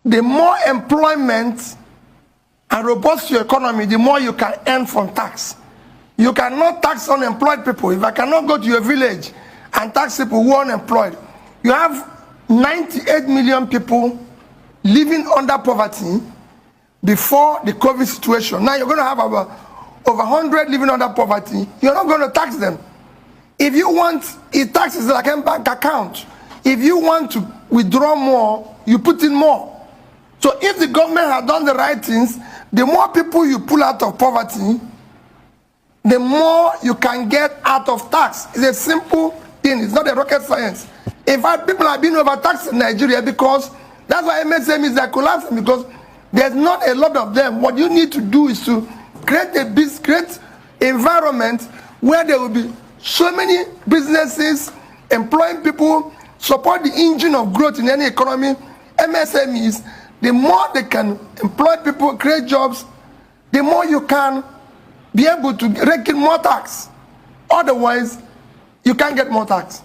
the more employment and robust your economy, the more you can earn from tax. You cannot tax unemployed people. If I cannot go to your village and tax people who are unemployed, you have 98 million people living under poverty before the COVID situation. Now you're going to have over 100 living under poverty. You're not going to tax them. If you want, it taxes like a bank account. If you want to withdraw more, you put in more. So if the government had done the right things, the more people you pull out of poverty, the more you can get out of tax. It's a simple thing. It's not a rocket science. In fact, people have been overtaxed in Nigeria because that's why MSMEs are collapsing, because there's not a lot of them. What you need to do is to create a great environment where there will be so many businesses employing people, support the engine of growth in any economy. MSMEs, the more they can employ people, create jobs, the more you can be able to rake in more tax. Otherwise, you can't get more tax.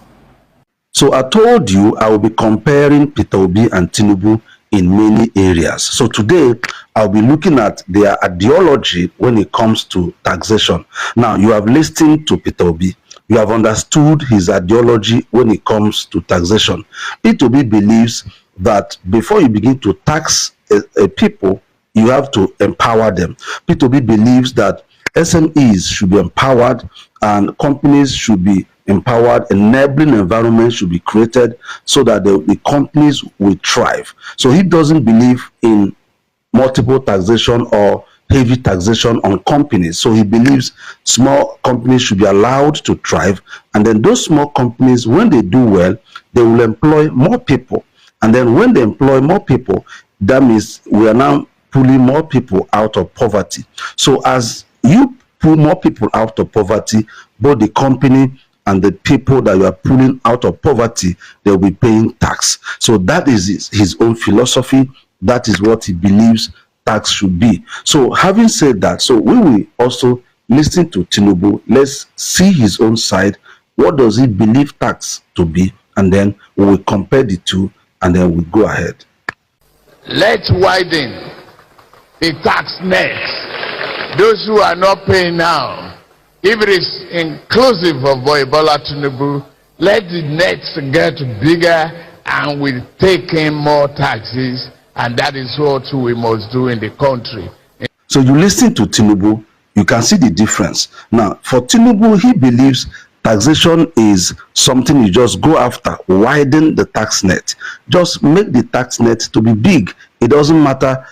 So I told you I will be comparing Peter Obi and Tinubu in many areas. So today I'll be looking at their ideology when it comes to taxation. Now, you have listened to Peter Obi. You have understood his ideology when it comes to taxation. Peter Obi believes that before you begin to tax a people, you have to empower them. Peter Obi believes that SMEs should be empowered and companies should be empowered. Enabling environment should be created so that the companies will thrive. So he doesn't believe in multiple taxation or heavy taxation on companies. So he believes small companies should be allowed to thrive, and then those small companies, when they do well, they will employ more people. And then when they employ more people, that means we are now pulling more people out of poverty. So as you pull more people out of poverty, both the company and the people that you are pulling out of poverty, they'll be paying tax. So that is his own philosophy. That is what he believes tax should be. So having said that, so we will also listen to Tinubu. Let's see his own side. What does he believe tax to be? And then we will compare the two, and then we'll go ahead. Let's widen the tax net. Those who are not paying now, if it is inclusive of Bola Tinubu, let the nets get bigger and we take in more taxes, and that is what we must do in the country. So you listen to Tinubu, you can see the difference. Now, for Tinubu, he believes taxation is something you just go after, widen the tax net. Just make the tax net to be big. It doesn't matter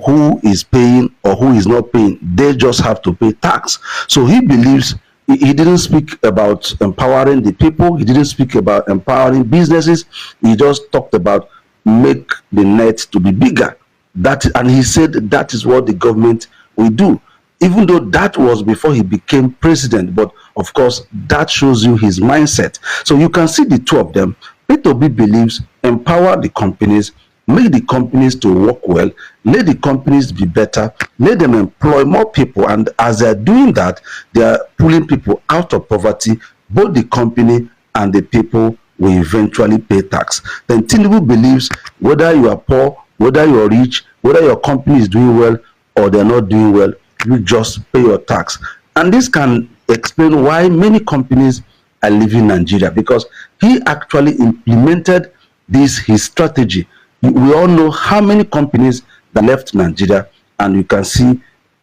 who is paying or who is not paying. They just have to pay tax. So he believes, he didn't speak about empowering the people. He didn't speak about empowering businesses. He just talked about make the net to be bigger. And he said that is what the government will do. Even though that was before he became president, but of course that shows you his mindset. So you can see the two of them. Peter Obi believes empower the companies, make the companies to work well, let the companies be better, let them employ more people, and as they're doing that, they are pulling people out of poverty. Both the company and the people will eventually pay tax. Then Tinubu believes whether you are poor, whether you are rich, whether your company is doing well or they're not doing well, you just pay your tax. And this can explain why many companies are leaving Nigeria, because he actually implemented his strategy. We all know how many companies that left Nigeria, and you can see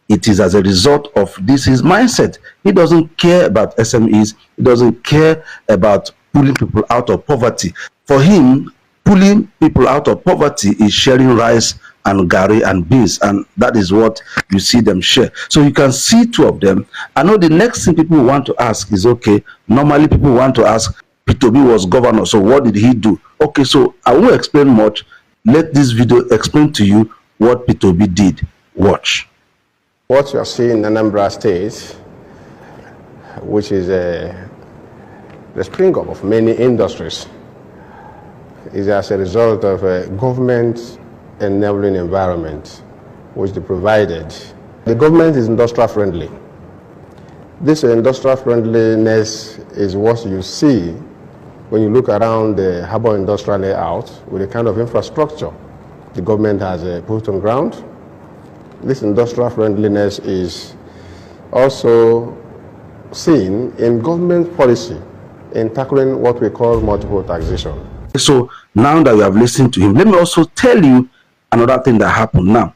it is as a result of his mindset. He doesn't care about SMEs. He doesn't care about pulling people out of poverty. For him, pulling people out of poverty is sharing rice and gari and beans, and that is what you see them share. So you can see two of them. I know the next thing people want to ask is, okay, normally people want to ask, Peter Obi was governor, so what did he do? Okay, so I won't explain much. Let this video explain to you what Peter Obi did. Watch. What you are seeing in Anambra State, which is the spring up of many industries, is as a result of a government enabling environment which they provided. The government is industrial friendly. This industrial friendliness is what you see when you look around the Harbour industrial layout with the kind of infrastructure the government has put on ground. This industrial friendliness is also seen in government policy in tackling what we call multiple taxation. So now that you have listened to him, let me also tell you another thing that happened. Now,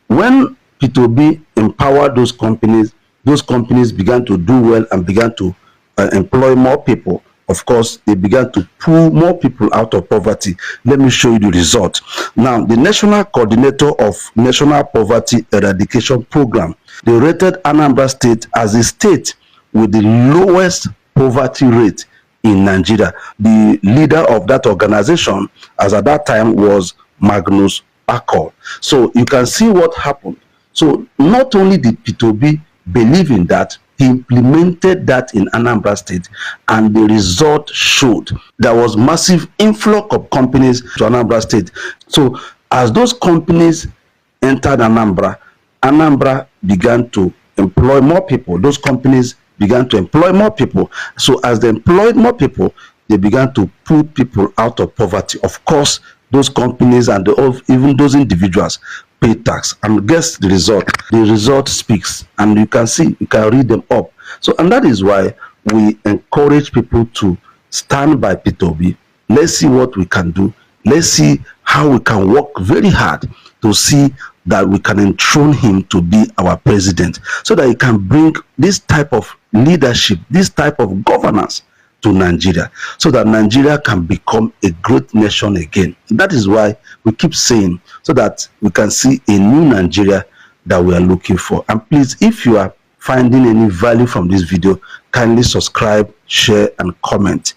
when Peter Obi empowered those companies began to do well and began to employ more people. Of course, they began to pull more people out of poverty. Let me show you the result. Now, the National Coordinator of National Poverty Eradication Program, they rated Anambra State as a state with the lowest poverty rate in Nigeria. The leader of that organization, as at that time, was Magnus Akol. So you can see what happened. So not only did Peter Obi believe in that, he implemented that in Anambra State, and the result showed there was massive influx of companies to Anambra State. So as those companies entered Anambra began to employ more people. Those companies began to employ more people. So as they employed more people, they began to pull people out of poverty. Of course, those companies and even those individuals pay tax. And guess the result? The result speaks, and you can see, you can read them up. So, and that is why we encourage people to stand by Peter Obi. Let's see what we can do. Let's see how we can work very hard to see that we can enthrone him to be our president, so that he can bring this type of leadership, this type of governance to Nigeria, so that Nigeria can become a great nation again. That is why we keep saying, so that we can see a new Nigeria that we are looking for. And please, if you are finding any value from this video, kindly subscribe, share, and comment.